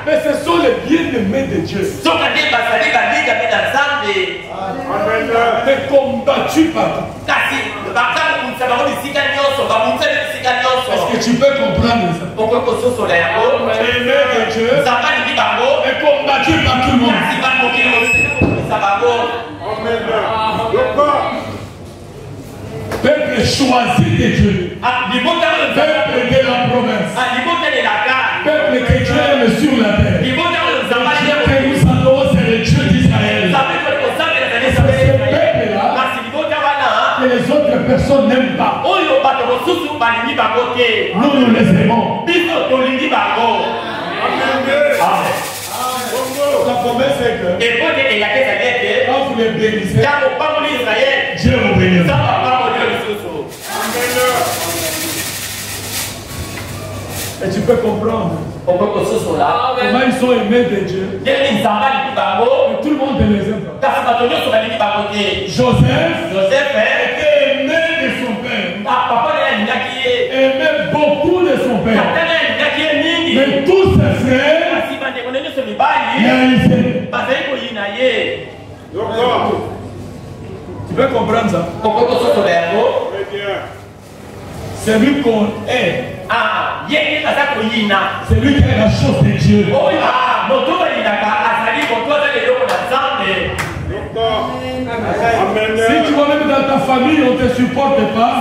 Mais ce sont les bien-aimés de Dieu. Mais combattus par toi. Est-ce que tu peux comprendre ça? Aimé de Dieu est combattu par tout le monde. Peuple choisi de Dieu. Peuple de la promesse. Peuple que Dieu aime sur la terre. Dieu que nous adorons, c'est le Dieu d'Israël. Ce peuple-là, que les autres personnes n'aiment pas. Nous, nous les aimons. Amen. La promesse est que quand vous les bénissez, Dieu vous bénira. Et tu peux comprendre comment ils sont aimés de Dieu. Et tout le monde les aime. Joseph était aimé de son père. Aimait beaucoup de son père. Mais tous ses frères tu peux comprendre ça? C'est lui qu'on est. C'est lui qui est la chose de Dieu. Si tu vois même dans ta famille, on ne te supporte pas.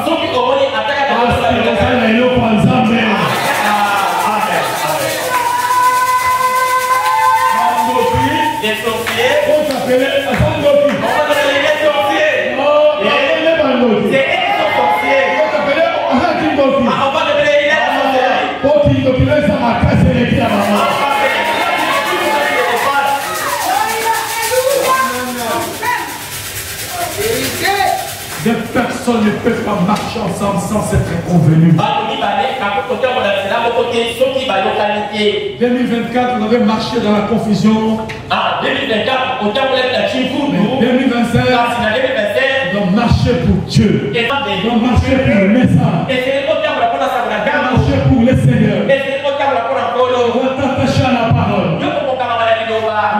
Les sorciers. On s'appelait les sorciers. C'est eux qui sont sorciers. On s'appelait on va l'appeler les Des personnes ne peuvent pas marcher ensemble sans s'être convenues. 2024, on avait marché dans la confusion. 2025, on doit marcher pour Dieu. On doit marcher pour le message. On doit marcher pour le Seigneur. On doit t'attacher à la parole.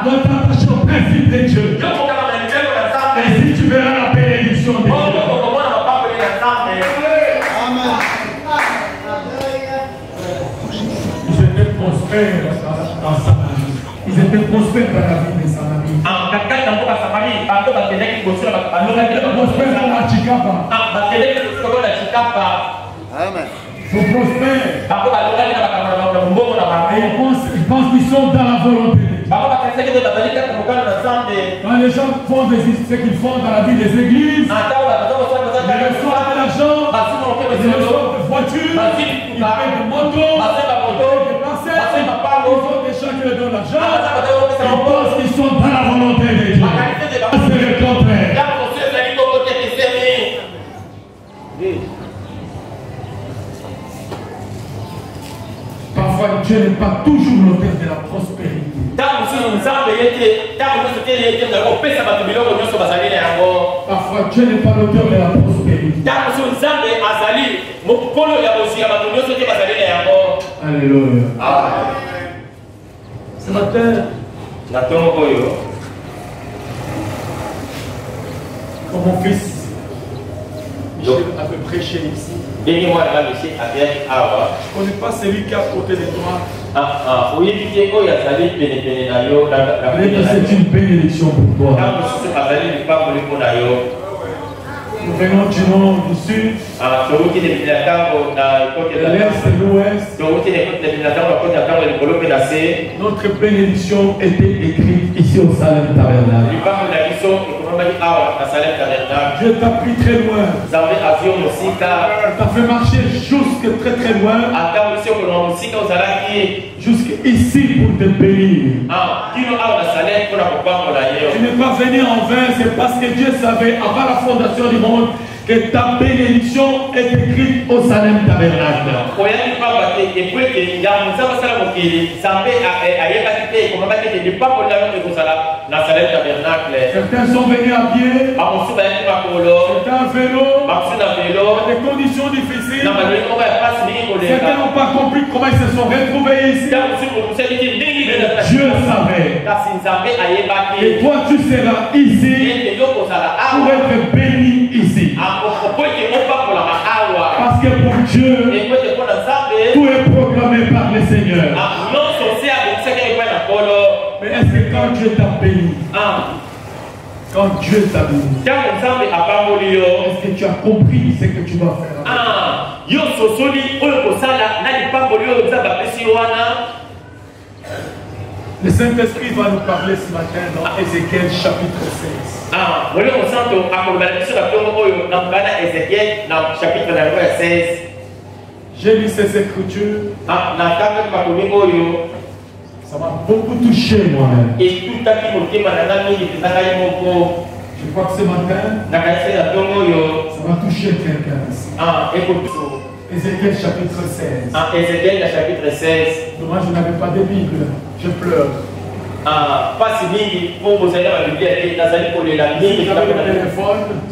On doit t'attacher au principe de Dieu. Et si tu verras la bénédiction de Dieu. Ils étaient prospères dans Samarie. Ils étaient prospères dans la vie de Samarie. Ils étaient prospères dans la Chikapa. Amen. Ils sont prospères. Ils pensent qu'ils sont dans la volonté de Dieu. Quand les gens font ce qu'ils font dans la vie des églises, ils reçoivent de l'argent, ils reçoivent de voitures, ils payent de motos, ils payent de parcelles, ils ont des gens qui leur donnent l'argent, ils pensent qu'ils sont dans la volonté de Dieu. C'est le contraire. Parfois, Dieu n'est pas toujours l'auteur de la prospérité. Parfois, Dieu n'est pas l'auteur de la prospérité. Alléluia. Ce matin, comme mon fils, Michel a peu prêché ici. Je ne connais pas celui qui est à côté de toi. C'est une bénédiction pour toi. Nous venons du nord, du sud, de l'est et de l'ouest. Notre bénédiction était écrite ici au Salem Tabernacle. Dieu t'a pris très loin. T'a fait marcher jusque très très loin. Jusqu'ici pour te bénir. Tu n'es pas venu en vain, c'est parce que Dieu savait avant la fondation du monde que ta bénédiction est écrite au Salem Tabernacle. Certains sont venus à pied, certains à vélo, dans des conditions difficiles. Certains n'ont pas compris comment ils se sont retrouvés ici. Dieu savait. Et toi, tu seras ici pour être béni ici. Parce que pour Dieu, tout est proclamé par le Seigneur. Mais est-ce que quand Dieu t'a béni, quand Dieu t'a béni, est-ce que tu as compris ce que tu dois faire? Le Saint-Esprit va nous parler ce matin dans Ézéchiel chapitre 16. J'ai lu ces écritures. Ça m'a beaucoup touché moi-même. Je crois que ce matin, ça va toucher quelqu'un ici. Ézéchiel chapitre 16. Dommage, je n'avais pas de Bible. Je pleure.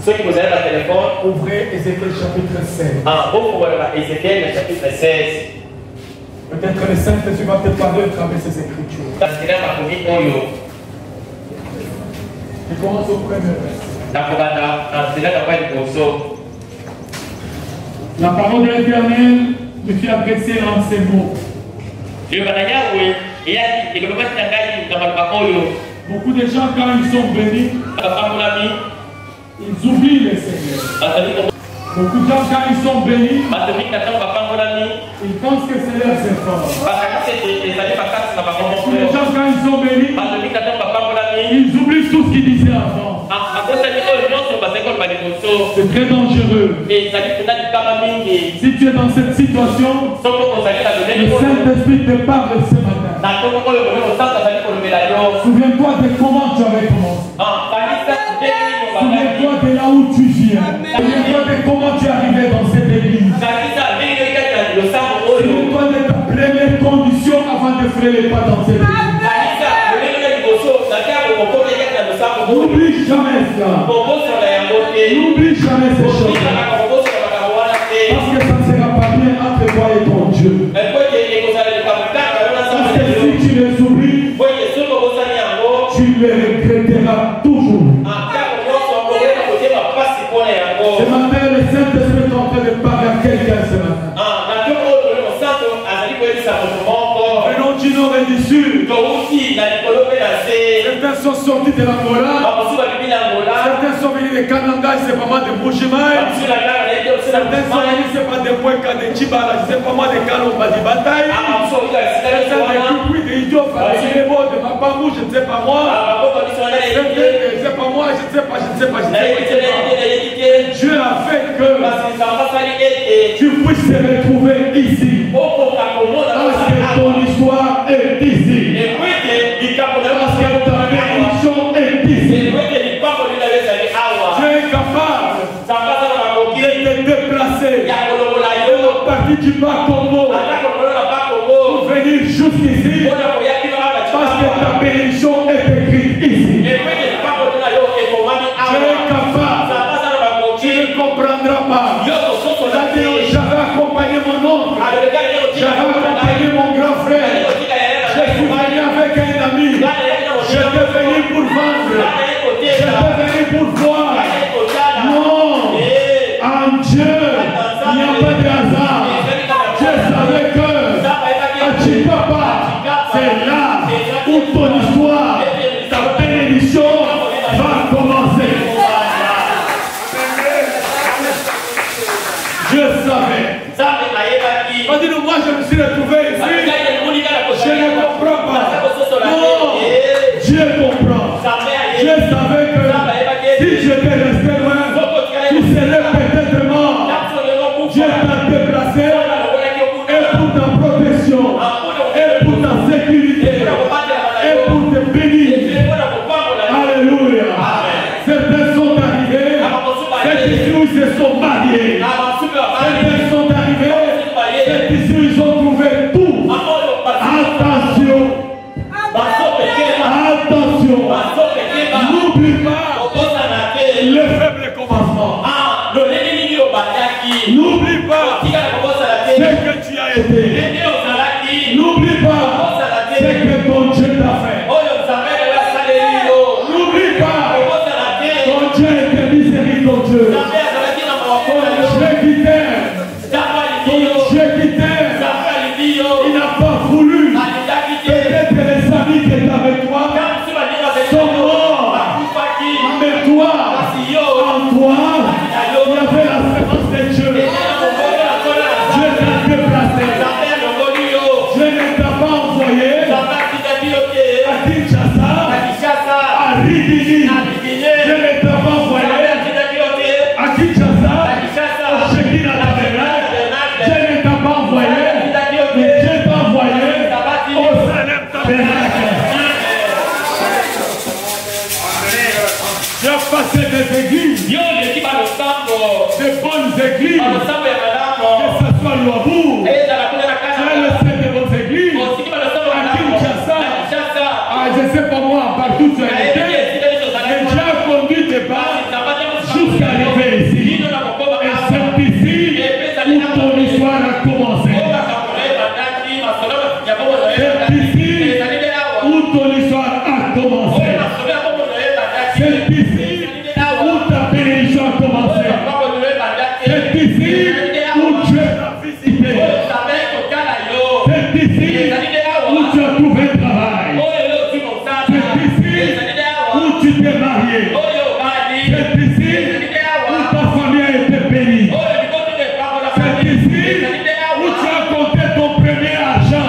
Ceux qui vous avez le téléphone, ouvrez Ézéchiel chapitre 16. Ézéchiel chapitre 16. Peut-être le Saint-Esprit va te parler à travers ces écritures. Je commence au premier verset. La parole de l'Éternel me fit adresser en ces mots. Beaucoup de gens, quand ils sont bénis, ils oublient le Seigneur. Beaucoup de gens, quand ils sont bénis, ils pensent que c'est leurs efforts. Beaucoup de gens, quand ils sont bénis, ils oublient tout ce qu'ils disaient avant. C'est très dangereux. Si tu es dans cette situation, le Saint-Esprit te parle ce matin. Souviens-toi de comment tu avais commencé. Souviens-toi de là où tu viens. Souviens-toi de comment tu es arrivé dans cette église. Souviens-toi de ta première condition avant de faire les pas dans cette église. N'oublie jamais cela. N'oublie jamais ces choses. Parce que ça ne sera pas bien entre toi et ton Dieu. Parce que si tu les oublies, tu les regretteras toujours. Ce matin, le Saint-Esprit est en train de parler à quelqu'un ce matin. Venons du nord et du sud. Certains sont sortis de l'Angola. Certains sont venus de Kananga, c'est pas moi de Bouchimaï. Certains sont venus, c'est pas de Poueka, de Chibala, c'est pas moi de Kalomba, de Bataille. Certains de Kipui, de Idiot, de Mapamou, je ne sais pas moi. Certains, je ne sais pas moi, je ne sais pas, je ne sais pas, je ne sais pas. Dieu a fait que tu puisses te retrouver ici. Parce que ton histoire est ici. Parce que ta bénédiction est ici. Tu es capable de te déplacer de la partie du bas Congo pour venir jusqu'ici. Parce que ta bénédiction est écrite ici. Tu es capable. Tu ne comprendras pas. J'avais accompagné mon oncle. J'avais accompagné mon grand frère. Je suis venu avec un ami. J'étais venu pour vendre. J'étais venu pour voir. Non. En Dieu, il n'y a pas de hasard. Je savais que à Chipapa, c'est là où ton histoire, ta bénédiction va commencer. Je savais. On dit, moi je me suis retrouvé ici. Je ne comprends pas. Non, Dieu comprend. Je savais que si j'étais resté loin, tu serais peut-être mort. Dieu t'a déplacé et pour ta protection, et pour ta sécurité, et pour te bénir. Alléluia. Certains sont arrivés, c'est ici où ils se sont pas le faible commencement. N'oublie pas ce que tu as été. N'oublie pas ce que ton Dieu t'a fait. N'oublie pas ton Dieu était miséricordieux. Ton Dieu qui t'aime. Ton Dieu qui t'aime. Il n'a pas voulu. Peut-être les amis qui étaient avec toi sont morts. Mais toi, en toi, il y avait la sémence de Dieu. Dieu t'a déplacé. Dieu ne t'a pas envoyé à Kinshasa, à Ridini. Dieu ne t'a pas envoyé à Kinshasa, au Shekinah Tabernacle. Dieu ne t'a pas envoyé, mais Dieu t'a envoyé au Salem Tabernacle. Tu as passé des églises, de bonnes églises, que ce soit Louabourg, tu as laissé de bonnes églises, à Kinshasa, je ne sais pas moi, partout tu as été, mais tu as conduit tes pas jusqu'à arriver ici. Et c'est ici où ton histoire a commencé. C'est ici où ton histoire a commencé. C'est ici où ta bénédiction a commencé. C'est ici où Dieu t'a visité. C'est ici où tu as trouvé travail. C'est ici où tu t'es marié. C'est ici où ta famille a été bénie. C'est ici où tu as compté ton premier argent.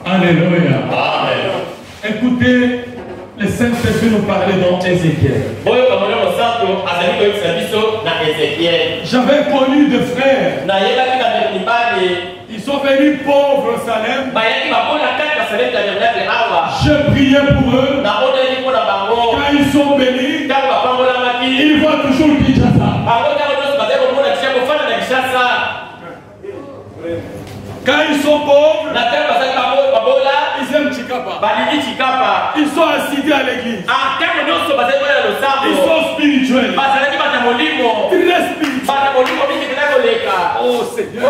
Alléluia. Écoutez, le Saint-Esprit nous parlait dans Ézéchiel. J'avais connu des frères. Ils sont venus pauvres au Salem. Je priais pour eux. Quand ils sont bénis, ils voient toujours Kinshasa. Quand ils sont pauvres, ils aiment Chikapa. Ils sont assidus à l'église. Ils sont spirituels. Très spirituels. Oh Seigneur.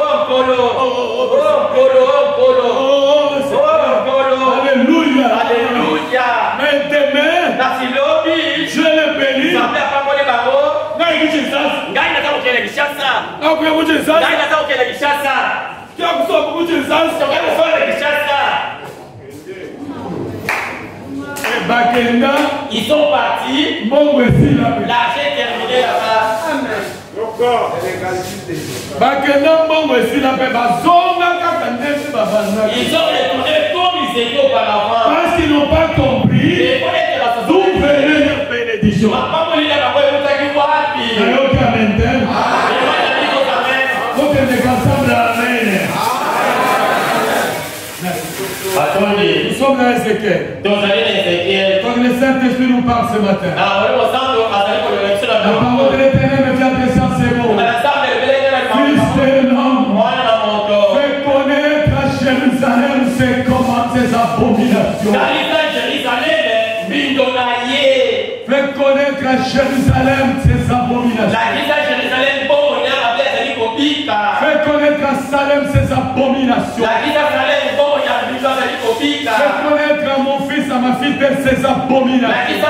Alléluia. Mais demain, je les bénis. Ils sont partis. L'argent est terminé là-bas. Ils ont retourné comme ils étaient auparavant. Parce qu'ils n'ont pas compris d'où venait leur bénédiction. Nous sommes dans Ézéchiel. Quand le Saint-Esprit nous parle ce matin, la parole de l'Éternel me vient de ces mots. Fils de l'homme, fais connaître à Jérusalem ses commandes, ses abominations. Fais connaître à Jérusalem ses abominations. Fais connaître à Salem ses abominations. Fais connaître à mon fils, à ma fille, ses abominations.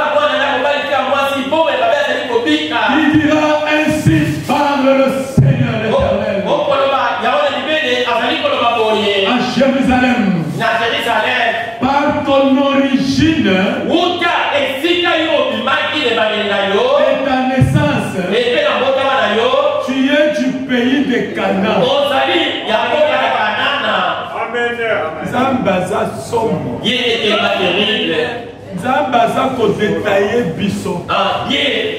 Il dira ainsi parle le Seigneur l'Éternel. À Jérusalem, par ton origine et ta naissance, tu es du pays de Canaan. Zambaza somme. Zambaza ko détailler biso.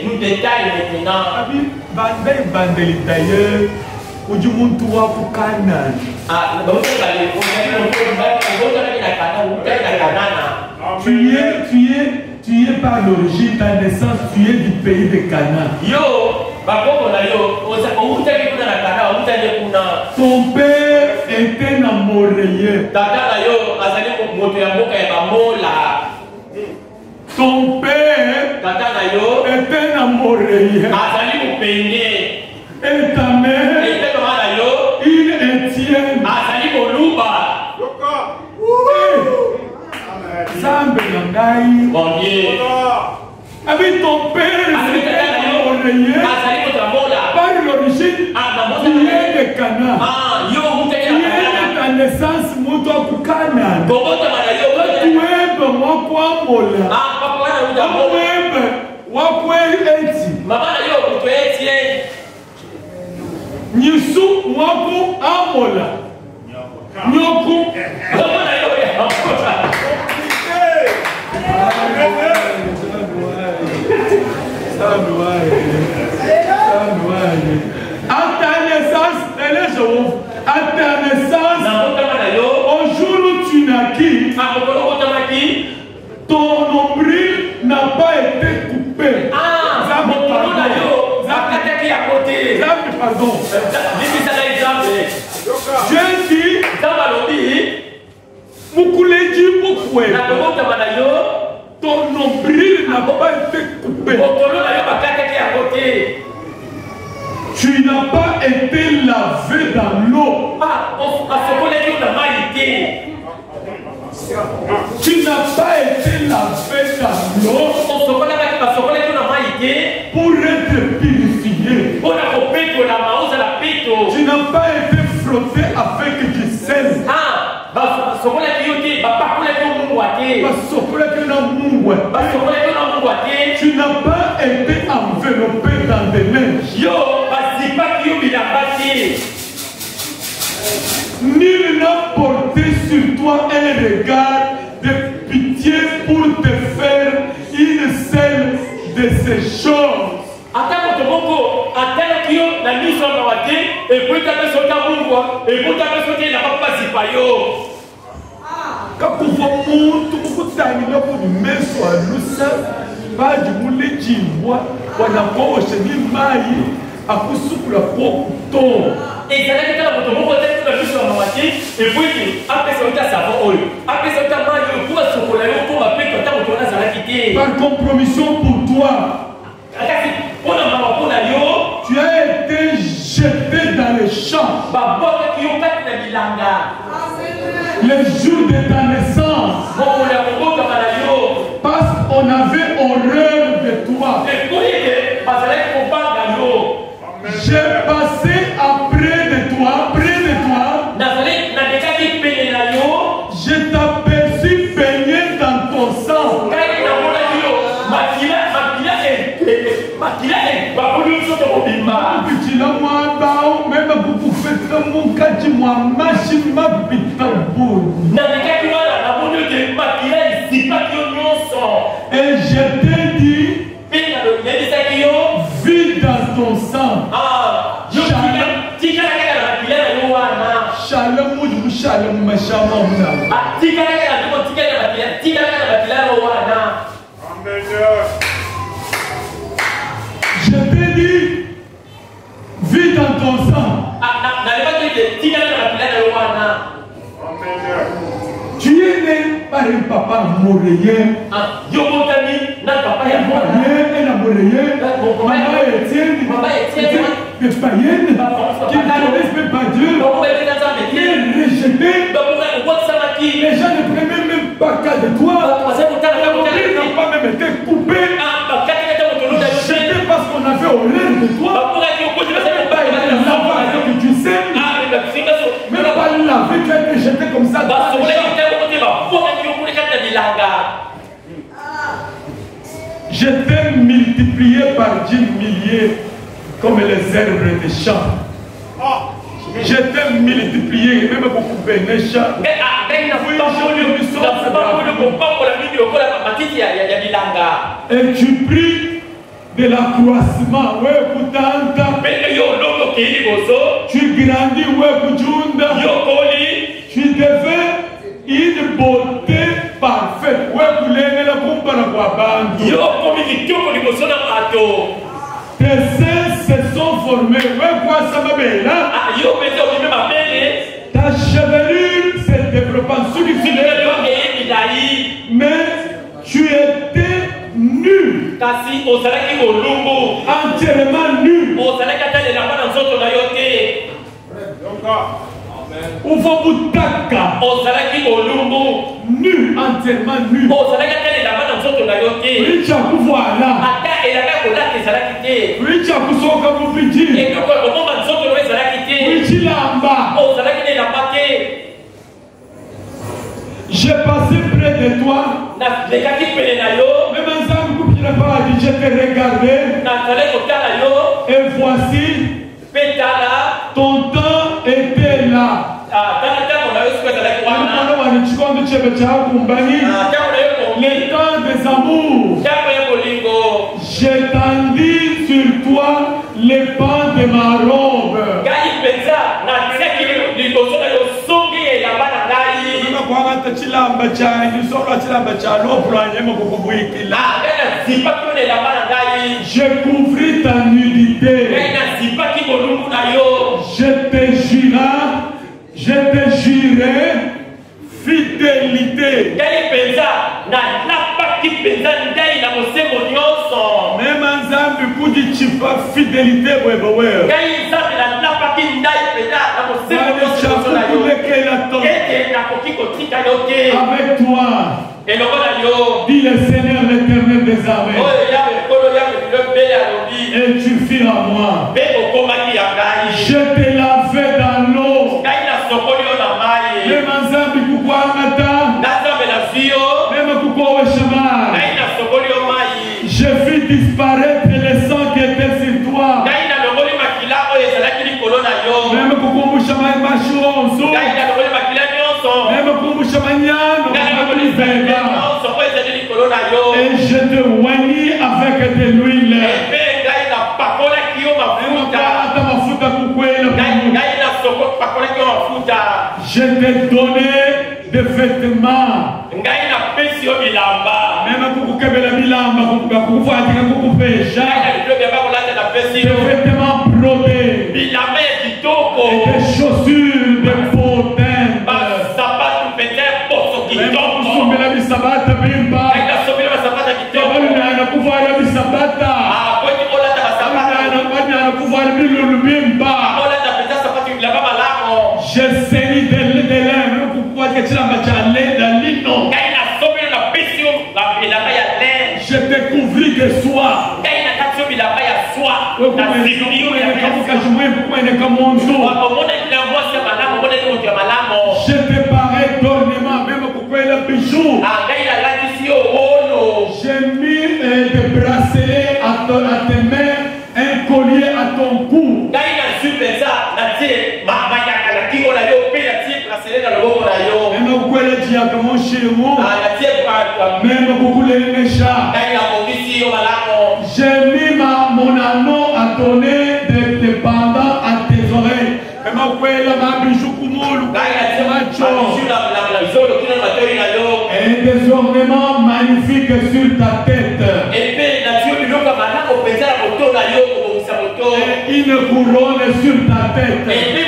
Nous détaille maintenant. Bandeli d'ailleurs. Uju muntu wa ku Canaan. Tu es par l'origine, ta naissance, tu es du pays de Canaan. Ton père était un Moréen. Ton père était un Amoréen. Et ta mère, une Étienne. Zambe Nangai. Avec ton père, c'était un Amoréen. Par l'origine, il est de Cana. Il est de ta naissance, Mouto Kukana. Tu es moi quoi mola. Wakwe eti. Nisu waku amola. Nyoku. À ta naissance, au jour où tu naquis, ton nombril n'a pas été coupé. Pardon. Dieu dit, ton nombril n'a pas été coupé. Tu n'as pas été lavé dans l'eau. Tu n'as pas été lavé dans l'eau pour être purifié. Tu n'as pas été frotté avec du sel. Tu n'as pas été enveloppé dans des neiges. Nul n'a porté sur toi un regard de pitié pour te faire une seule de ces choses. Par compromission pour toi, tu as été jeté dans les champs. Les jours de ta naissance, parce qu'on avait horreur de toi. J'ai passé après de toi, près de toi. Je t'aperçus baigné dans ton sang. Et je t'ai dit, vis dans ton sang. Shalom, shalom, shalom. Je t'ai dit, vis dans ton sang. Tu es né par un papa moréen. Un amoréen. Maman Étienne. Des païennes qui ne connaissent même pas Dieu. Qui est rejeté. Les gens ne prennent même pas cas de toi. Ils n'ont pas même été coupés. Rejeté parce qu'on avait horreur de toi. Que tu sais. Même pas laver, tu as été jeté comme ça. Je t'ai multiplié par 10 milliers comme les herbes des champs. Je t'ai multiplié, même beaucoup bénécha. Et tu pries de l'accroissement. Tu grandis, tu deviens une beauté parfaite. Tes seins se sont formés. Ta chevelure s'est développée. nu. Kasi ozalaki molumbu. Entièrement nu. Ozalaki ata elamba na nzoto na yo te. Ufobutaka. Ozalaki molumbu. Nu, entièrement nu. Ozalaki ata elamba na nzoto na yo te. Richa kuvoala. Ata elamba kolata ezalaki te. Richa kusoka mupiti. Ekoko omoma nzoto na yo ezalaki te. Richilamba. Ozalaki na elamba te. J'ai passé près de toi. Lekaki pene na yo. Même ensemble, coupe la paradis, je t'ai regardé. Nazalaki kotala yo. Et voici, Petala. ton temps était là. Tango na yo siku ezalaki wana. Le temps des amours. Tango ya bolingo. J'étendis sur toi les pans de ma robe. Ngai penza na tiaki liboso na yo songi elamba na ngai. Chilamba changi, solo chilamba chalo, planyemo kukubuikila. Ngai zipaki ona elamba na ngai. Je couvris ta nudité. Ngai na zipaki bolumbu na yo. Je te jurai fidélité. Ngai penza na napaki penza ngai na mosengo nyonso. Même ensemble kudi chipa fidélité wewe. Ngai nzambe na napaki ngai penza na mosengo nyonso na yo. Kete na koki kotika yo te. Avec toi, elongo na yo. dit le Seigneur l'Éternel des armées. Oyo yawe kolo yawe bilobele alobi. Et tu fis à moi. Be okomaki ya ngai. Je te lavai dans l'eau. Ngai na sokoli yo na mai. Même ensemble kukwangata. Nazambe na zio. Même kukwa chemin. Ngai na sokoli yo mai. Je fis disparaître le sang qui était sur toi. Ngai na longoli makila oyo ezalaki likolo na yo. Même kukumbusha mashonzo. Ngai na longoli makila nyonso. Même kukumbusha manyano. Ngai na longoli Beba. nyonso oyo ezali likolo na yo. Et je te oignis avec de l'huile. Epe ngai na pakolaki yo mafuta. Ata mafuta kukwela. Ngai na soko pakolaki yo mafuta. Je t'ai donné des vêtements. Ngai na pesi yo bilamba. Même kukukebela bilamba kukufuatika kukupesha. Ngai na bilobi ya bakolata na pesi Des yo. vêtements brodés. Bilamba ya kitoko. Et des chaussures de fauteuil. Basapatu pete poso Même kitoko. kusumbela bisabata bimba. Ngai na sobela basapata kitoko. Banyana kuvala bisabata. Kweti olata basapatu. Banyana kuvala bilulu bimba. Olata pete sapatu bilamba malamo. Je saignis de lèvres kukufuatika chilamba cha leda lino. Ngai na sobela na pesi yo bilamba ya lin. Je te couvris de soie. Ngai na kati yo bilamba ya soie. Na zipiri yo ya omona ina mwasi ya malamu, omona ina moto ya malamu. Je te parais d'ornement, même pourquoi il a bijou. Ngai na latisi yo wolo. J'ai mis des bracelets à tes mains, un collier à ton cou. Ngai na supeza na tie mayaka na kingo na yo pe na tie bracelet na loboko na yo. Même pourquoi il a dit à comment chez moi. Na tie Même beaucoup les méchants. ngai na bongisi yo malamu. J'ai mis mon anneau à donner des pendants à tes oreilles. Même pourquoi il a bijou kumulu. Ngai na tie macho na zolo kina matoi na yo. Et des ornements magnifiques sur ta tête. Epe na tie biloko malamu penza na moto na yo kobongisa moto. Et une couronne sur ta tête. Epe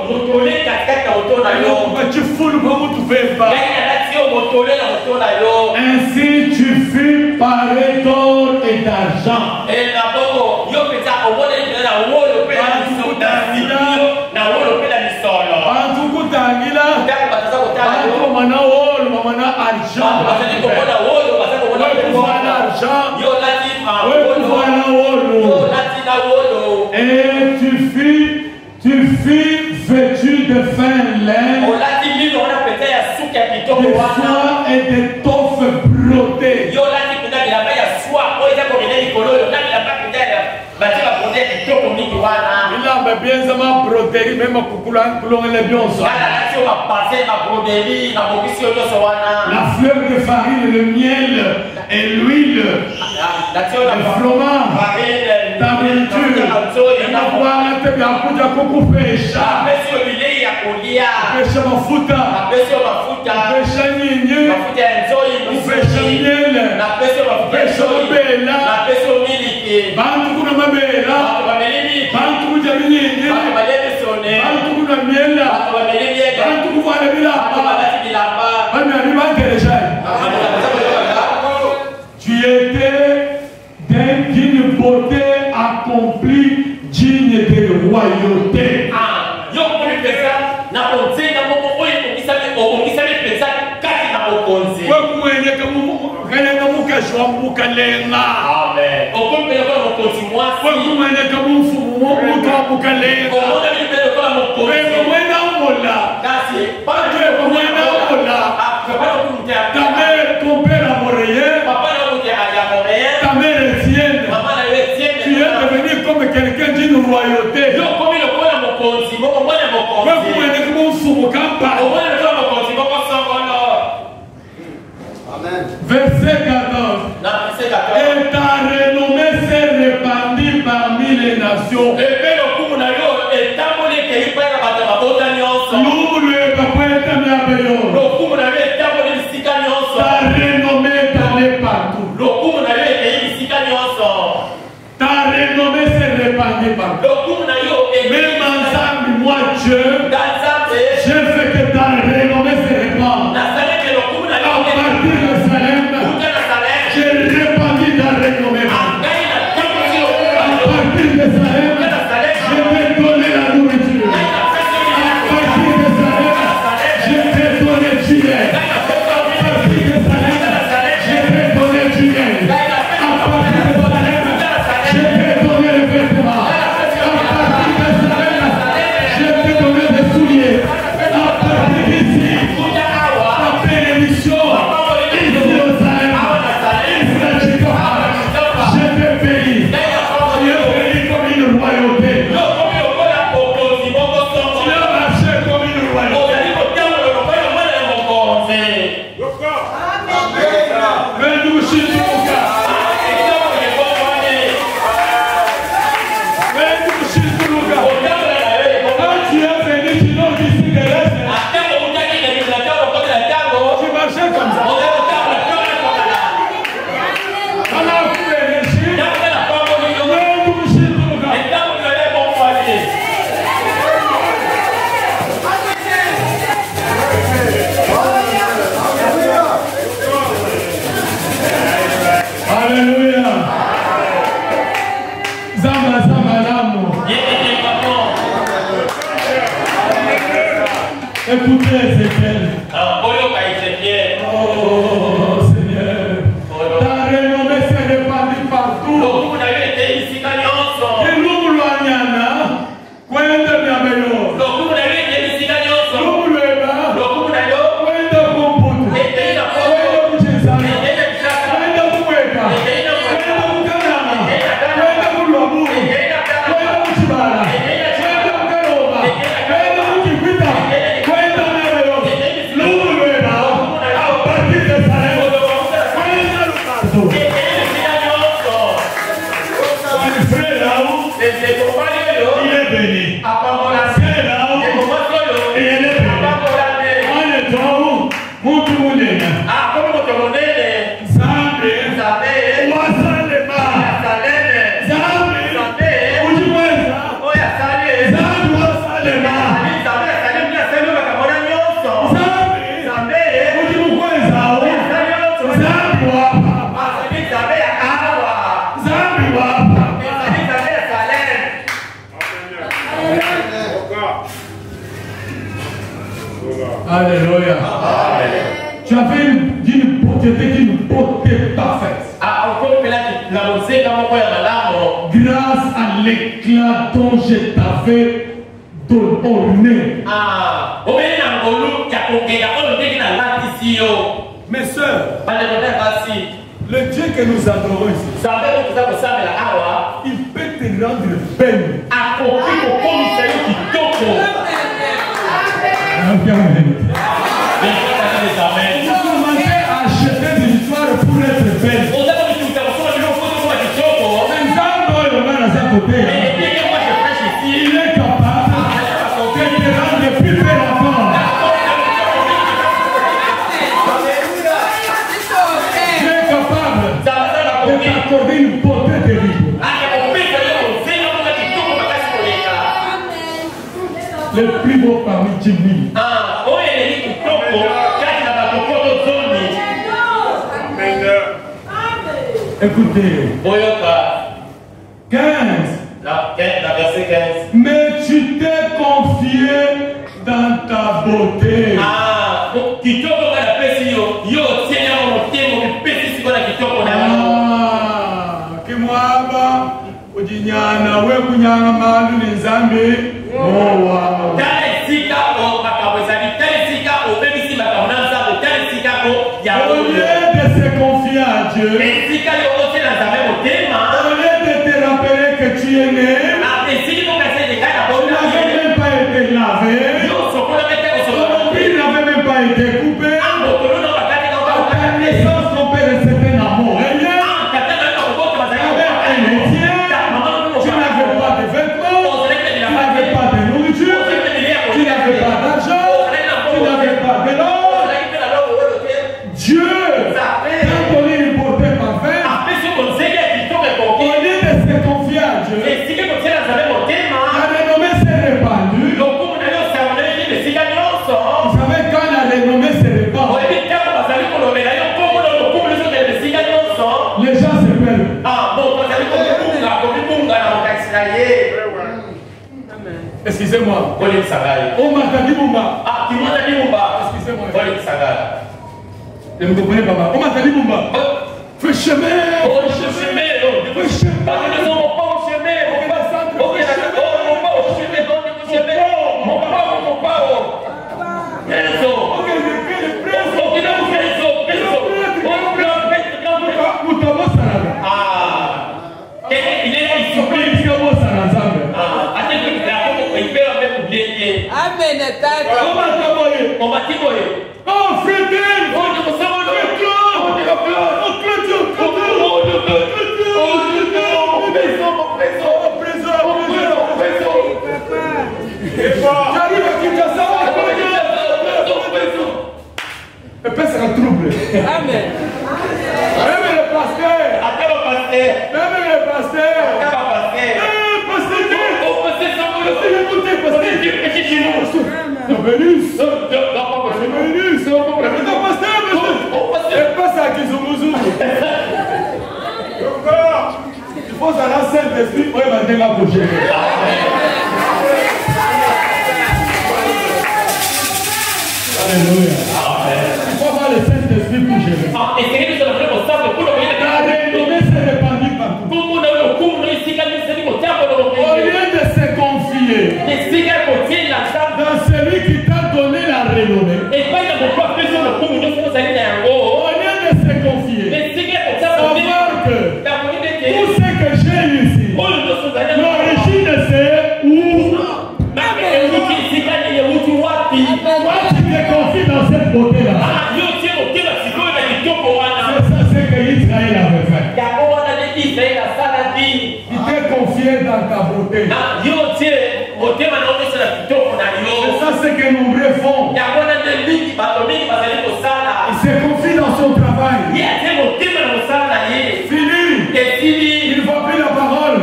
motole katikati na moto na yo. Tu fous comme tu fais pas. Ngai na lati yo motole na moto na yo. Ainsi tu fus paré d'or et d'argent. Na bongo yo penza omona na wolo pe na misolo na wolo pe na misolo. Bantu kutangila. Ntango bataza kotala yo. Bantu mana wolo, mana argent. Bazali komona wolo, bazali komona Voilà argent. yo lati Voilà wolo. Yo wolo. lati na wolo. Et tu fus vêtu de fin lin, Olati lino wana penza ya suka ya de kitoko wana. soie et d'étoffe brodée. Yo lati penza bilamba ya soie oyo eza komena likolo oyo na bilamba penza ya batie baponde ya kitoko mingi wana. Bilamba bienzama brodé, même kulongele bionso. Wana lati yo bapase babroderi na bokisi yo nyonso wana. La fleur de farine, le miel et l'huile, Lati yo le froment, ta nourriture. Inakuwa te byakuja kukupesha. apesi yo bilei ya kolia. Pesha mafuta, Apesi yo mafuta. pesha nyinyi, Mafuta ya nzoi pesha misiki. miele, Napesi yo mafuta ya pesha nzoi. mabela. Napesi yo miliki. Bantu kuna mabela, Bato bameli miliki. bantu kuja minyinyi, Bato baleli sone. bantu kuna miela, Bato bameli miega. bantu kuvala Bato bilapa. balati bilamba. Bami alibantelesha. Tu étais mokonzi. Amen. Okompela kwa mokonzi mwasi. Omona libele kwa mokonzi. Kasi papa Ta mère, ton père a moré. Papa na kuja ajamoye. Ta mère est tienne. Mama na wewe tienne. Tu es devenu comme quelqu'un d'une royauté. Yo komi le kwa mokonzi, moko mwana mokonzi. Verset 14. Et ta renommée s'est répandue parmi les nations. Ta renommée est allée partout. Ta renommée s'est répandue partout. Même ensemble, moi Dieu, je veux que ta renommée se répande. À partir de Salem, j'ai répandu ta renommée. À partir de Salem, je vais donner la nourriture. À partir de Salem, je vais donner du lait. À partir de Salem, je vais donner du lait. À partir de Salem, je vais donner le vêtement. À partir de Salem, je vais donner des souliers. À partir d'ici, la bénédiction, ici au Salem, ici à Chicago, je vais payer. Je vais payer comme une royauté. Je vais marcher comme une royauté. Mais nous, chez nous, quand tu es venu, tu n'as d'ici de l'Est, tu marchais comme ça. On a fait l'énergie. Mais nous, chez nous, Alléluia. Zamba, zamba, l'amour. Écoutez, Ézéchiel. Oh, Seigneur. Ta renommée s'est répandue partout. Et nous, Loanyana, Kwende Miabeyo. Nous, Leba, Kwende Kumputu. Kwende Kuchezana. Kwende Kuweka. Kwende Kukanama. Kwende Kulwaburu. Kwende Kuchibara. Kwende Kukaroba. Kwende Kukikwita. Kwende Miabeyo. Nous, Leba, à partir de Salem. Kwende Lukaso. Mon frère là-haut, il est béni. C'est là-haut, et elle est bénie. On est là-haut, mon tourné. Zambi, Wasalema. Zambi, Ujiweza. Zambi, Wasalema. Zambi, Ujimukweza. Zambi, Wapa. Zambi, Wapa. Alléluia. Tu avais une beauté parfaite. Grâce à l'éclat dont je t'avais donné. Mes soeurs, le Dieu que nous adorons ici, il peut te rendre belle. Vous commencez à acheter des histoires pour être belle. Il est capable de te rendre plus belle encore. Il est capable de t'accorder une beauté terrible. Le plus beau parmi Jimmy. Écoutez. 15. La verset 15. Mais tu t'es confié dans ta beauté. Kitoko kana pesi yo nyana we kunyanga malu ni Nzambe mowa. Sika o makabwezali sika o bebisi makabonanza o sika o ya Au lieu de se confier à Dieu, sika yo ote na Nzambe motema au lieu de te rappeler que tu es né, na esili mo kase de kana tu n'avais même pas été lavé, yo sokola mete o ton sokola nombril n'avait même pas été coupé. ambo tolo bakati ka À ta naissance, ton père était un amour. katana na oboto bazali Avec un métier, tu n'avais pas de vêtements, tu n'avais pas de nourriture, tu n'avais pas d'argent, tu n'avais pas de l'or. Dieu t'a donné une beauté parfaite. Au lieu de se confier à Dieu, la renommée s'est répandue. Vous savez, quand la renommée se répand, les gens se perdent. Excusez-moi. On m'a dit Boumba. Excusez-moi. Ne me comprenez pas. On m'a dit Boumba. Fais chemin. Fais Amen. Oh, frère, j'arrive à Kinshasa. Le père sera troublé. Amen. Même le pasteur. Même le pasteur. Il faut aller à Saint-Esprit pour évader la prochaine. Alléluia. Il faut avoir le Saint-Esprit pour gérer. La renommée s'est répandue partout. Au lieu de se confier dans celui qui t'a donné la renommée, au lieu de se confier, savoir que tout ce que j'ai ici, l'origine c'est où? Toi tu te confies dans cette beauté-là. C'est ça ce que Israël avait fait. Il t'est confié dans ta beauté. C'est ça ce que nombreux font. Il se confie dans son travail. Fini. Il ne voit plus la parole.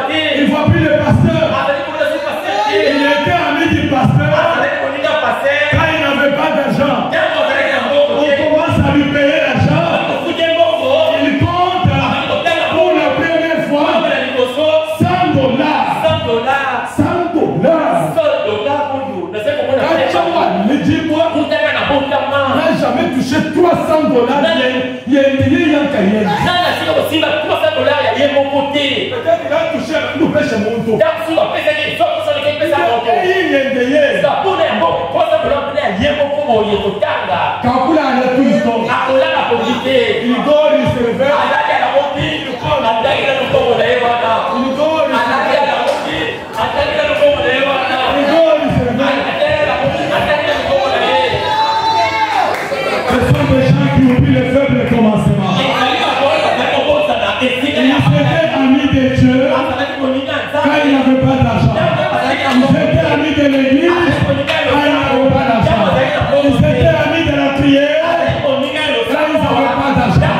Il ne voit plus le pasteur. Il était ami du pasteur. Quand il n'avait pas d'argent, on commence à lui payer l'argent. Il compte pour la première fois $100. Dis-moi, on n'a jamais touché $300. Il y a un cahier. Peut-être qu'il a touché nous pêche mon tour. Kakula a tout le temps. Il dort, il se réveille. Ce sont des gens qui oublient le faible commencement. Ils étaient amis de Dieu quand il n'avait pas d'argent. Ils étaient amis de l'église quand il n'avait pas d'argent. Ils étaient amis de la prière quand ils n'avaient pas d'argent.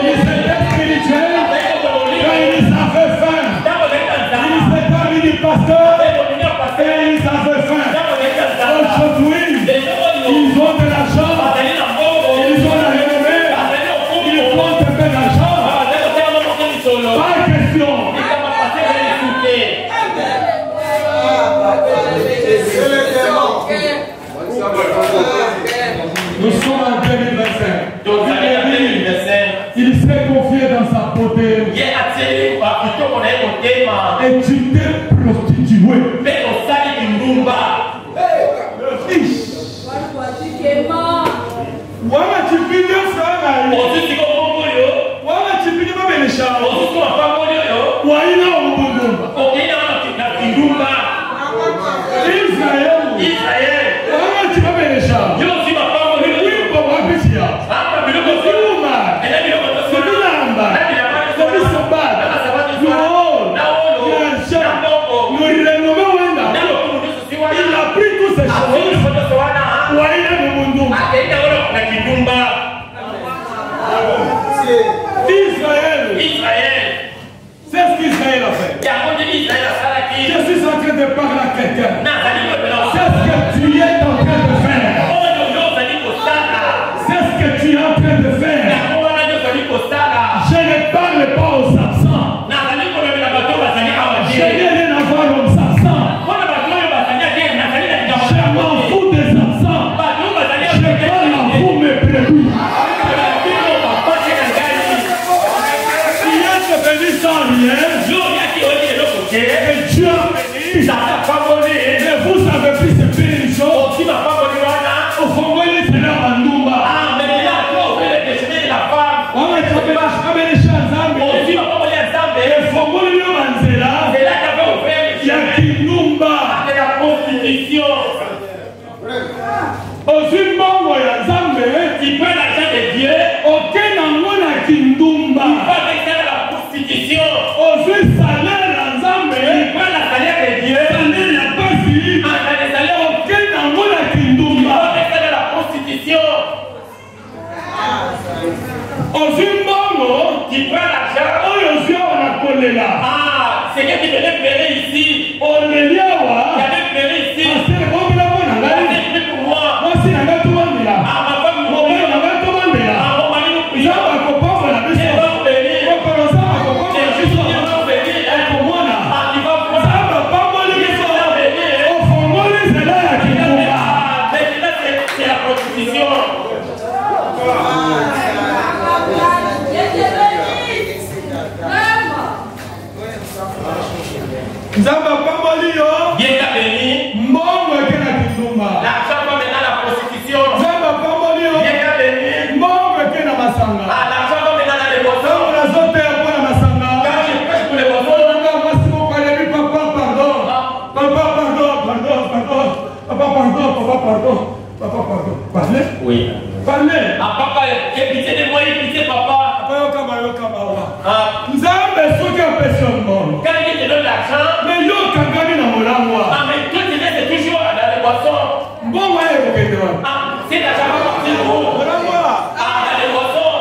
Ils étaient spirituels quand ils avaient faim. Ils étaient amis du pasteur et ils avaient faim. Aujourd'hui, ils ont de l'argent, ils ont la renommée, ngai. Ozuti ko bongo yo. Wana chipini mabelesha. Ozuti ko bongo yo. Waina obundumba. Okina na kindumba. Israel. Israel. Wana chipabelesha. Yo si mapango yo. Wimbo wapisia. Hapa biloko Siluma. Ena biloko to. Silamba. Sabat. Il a pris tous ces choses. Israël. C'est ce qu'Israël a fait. Je suis en train de parler à quelqu'un. C'est ce que tu es en train de faire. C'est ce que tu es en train de faire. Je ne parle pas aux absents. Je n'ai rien à voir aux absents. Je m'en fous des absents. Je parle à vous, mes brebis. Si est venu sans rien, et Dieu a béni, et vous avez pris ces bénédictions, au Congo, il est là, Mandumba. On a appelé les chants Zambé. Et Congo, il est Manzela. Il y a Kinumba. Aussi bon, il y a Zambé. Il prend l'argent de Dieu. Aucun n'en a Kindumba. Il va faire la prostitution. Aussi salaire à Zambé. Il prend la salaire de Dieu. Salaire à Basi. Aucun n'en a Kindumba. Il va faire la prostitution. Aussi bon, il prend l'argent. Oh, Dieu, on a collé là. Ah, c'est que tu venais pleurer ici. On est là, il y avait pleurer ici. C'est bon, il a bon, on a c'est pour moi. Moi, c'est la tout le monde là. Ah, ma femme, mon père, on a tout le monde là. Ah, mon mari nous prie. Ça va, copain, on a vu ça. On va ça, va, copain, on a vu ça. Pour moi là. Ah, il va voir. Ça va pas mal de ça. Au fond, c'est là qui nous va. C'est la prostitution. Nzamba pamboli yo. Bien béni. Mbongo ekena kindumba. L'argent va maintenant la prostitution. Nzamba pamboli yo. Bien béni. Mbongo ekena masanga. Ah, l'argent va maintenant dans les boissons. On a sauté pour la masanga. Quand je prêche pour les boissons. Merci beaucoup, allez, papa, pardon. Papa, pardon, pardon, pardon. Papa, pardon, papa, pardon. Papa, pardon. Parlez. Oui. Parlez. Ah, papa, aie pitié de moi, aie pitié, papa. Papa, yokama, yokama, wa. Ah. Nzambe soki apesi yo mbongo. Quand il te donne l'argent. Mais yo okangami na molangwa. Ah, mais toi, tu laisses toujours dans les boissons. Mbongo aye kokende wana. Ah, c'est l'argent va partir où? Molangwa. Ah, dans les boissons.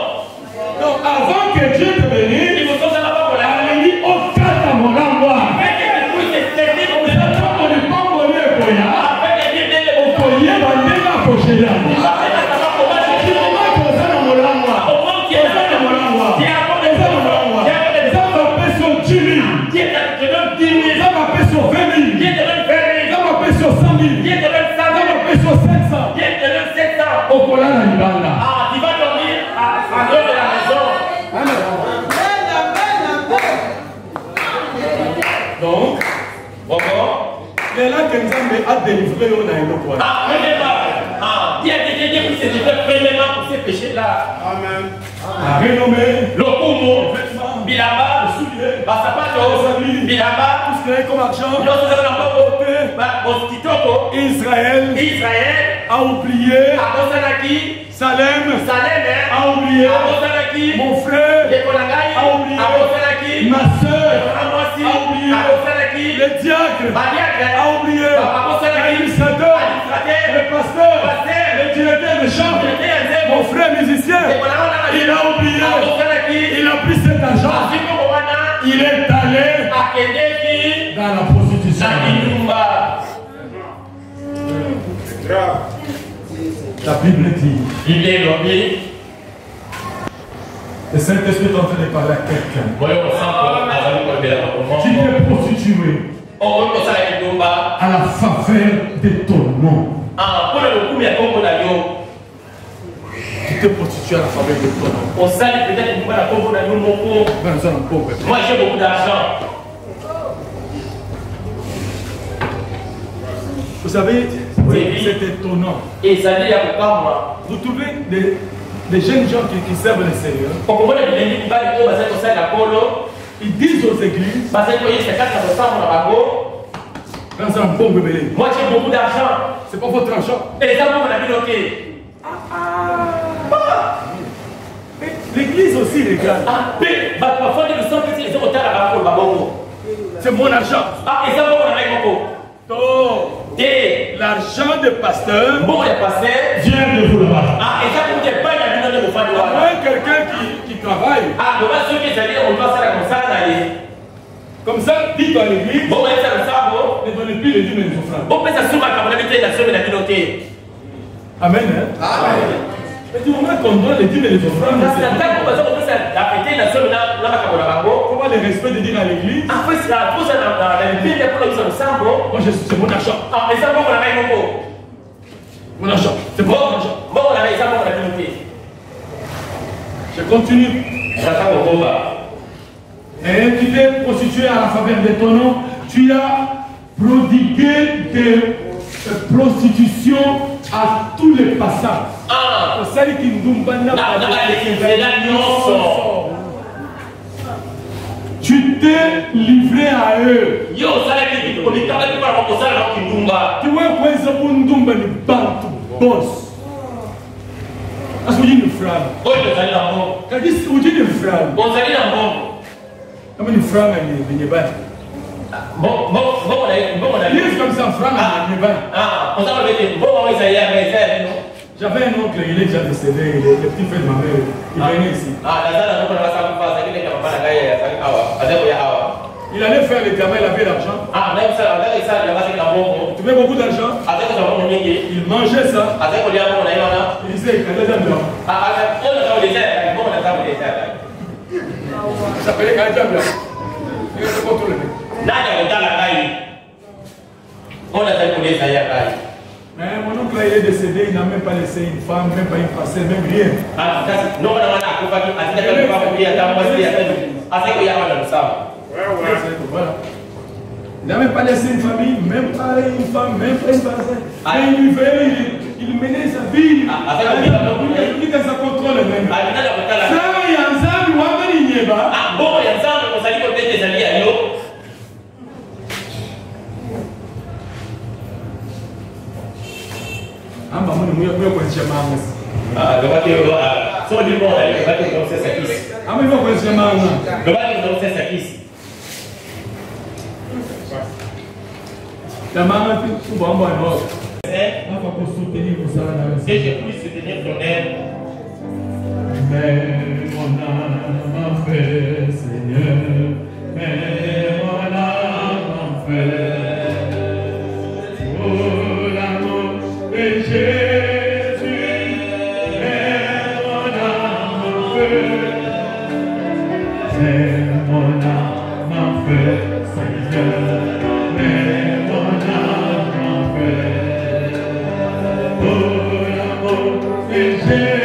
Donc, avant que Dieu te bénisse, Il faut que ça va pas pour la alingi okata molangwa. Avec les couilles, c'est pour les Eza ntango lipamboli ekoya, Avec les pieds, les okoyeba ndenge akoshela. Kimomaki oza na molangwa. Oza na molangwa. Oza na molangwa. Nzambe apesi yo 10 000. Nzambe apesi yo 20 000. Nzambe apesi yo 100 000. Nzambe apesi yo 700. Okolala libanda. Ah, tu vas dormir en dehors de la maison. Donc, lelo ke Nzambe adelivre yo na eloko wana. Ah, vraiment. Ah, Dieu a déjà pris ses états premièrement pour ces péchés-là. Amen. A renommé Le Kumo, Bilaba, Basapato, Bilaba, tout ce qui est comme argent. Mosquitoko, Israël Israël, a oublié. Abosanaki, Salem Salem, a oublié. Abosanaki, Mon frère Lekonagai, a oublié. Abosanaki, Ma soeur Amosi, a oublié. Abosanaki, Le diacre Badiak, a oublié. Abosanaki, L'administrateur, le pasteur, Pasteur, le directeur de chambre, mon frère musicien, il a oublié. Il a pris cet argent. Il est allé dans la prostitution. La Bible dit. Le Saint-Esprit est en train de parler à quelqu'un. Tu t'es prostitué à la faveur de ton nom. Tu t'es prostitué à la faveur de ton nom. Moi j'ai beaucoup d'argent. Vous savez, c'est étonnant. Et ça dit à moi. Vous trouvez des jeunes gens qui servent le Seigneur, ils disent aux églises, quand c'est un bon bébé, moi j'ai beaucoup d'argent. c'est pas votre argent. Et ça, on a vu L'église aussi, les gars. C'est mon argent. L'argent des pasteurs Viens de vous là-bas. quelqu'un qui travaille. Comme ça, dites à l'église, ne donnez plus les dîmes et les offrandes. Amen. Hein? Mais du moment qu'on donne les dîmes et les offrandes, comment le respect de dire à l'église, moi c'est mon argent. Mon argent. C'est mon argent. Je continue. Et tu t'es prostitué à la faveur de ton nom, tu as prodigué des prostitution à tous les passages. Tu t'es livré à eux. Tu vois quoi ils ont une boss. Est-ce que vous dites une frère? Quand vous dites une frère, une frère, elle est bonne. Il est comme ça, frère, elle est bonne. J'avais un oncle, il est déjà décédé, le petit frère de ma mère, il venait ici. Il allait faire les gamins, il avait l'argent. Tu veux beaucoup d'argent? Il mangeait ça. Il disait, il avait blanc. Il s'appelait Kaja Blanc. Il était contrôlé. Mais mon oncle il est décédé, il n'a même pas laissé une femme, même pas une parcelle, même rien. Voilà. Il n'a même pas laissé une famille, même pas une femme, même pas une parcelle. Mais il vivait, il menait sa vie. Il était sa contrôle même. Ça, il y a un zam, il n'y a pas. Et je puis soutenir ton aide. Mais mon âme en fait, Seigneur, mais mon âme en fait, pour l'amour de Jésus, mais mon âme en fait, mais mon âme en fait, Seigneur, mais mon âme en fait, pour l'amour de Jésus.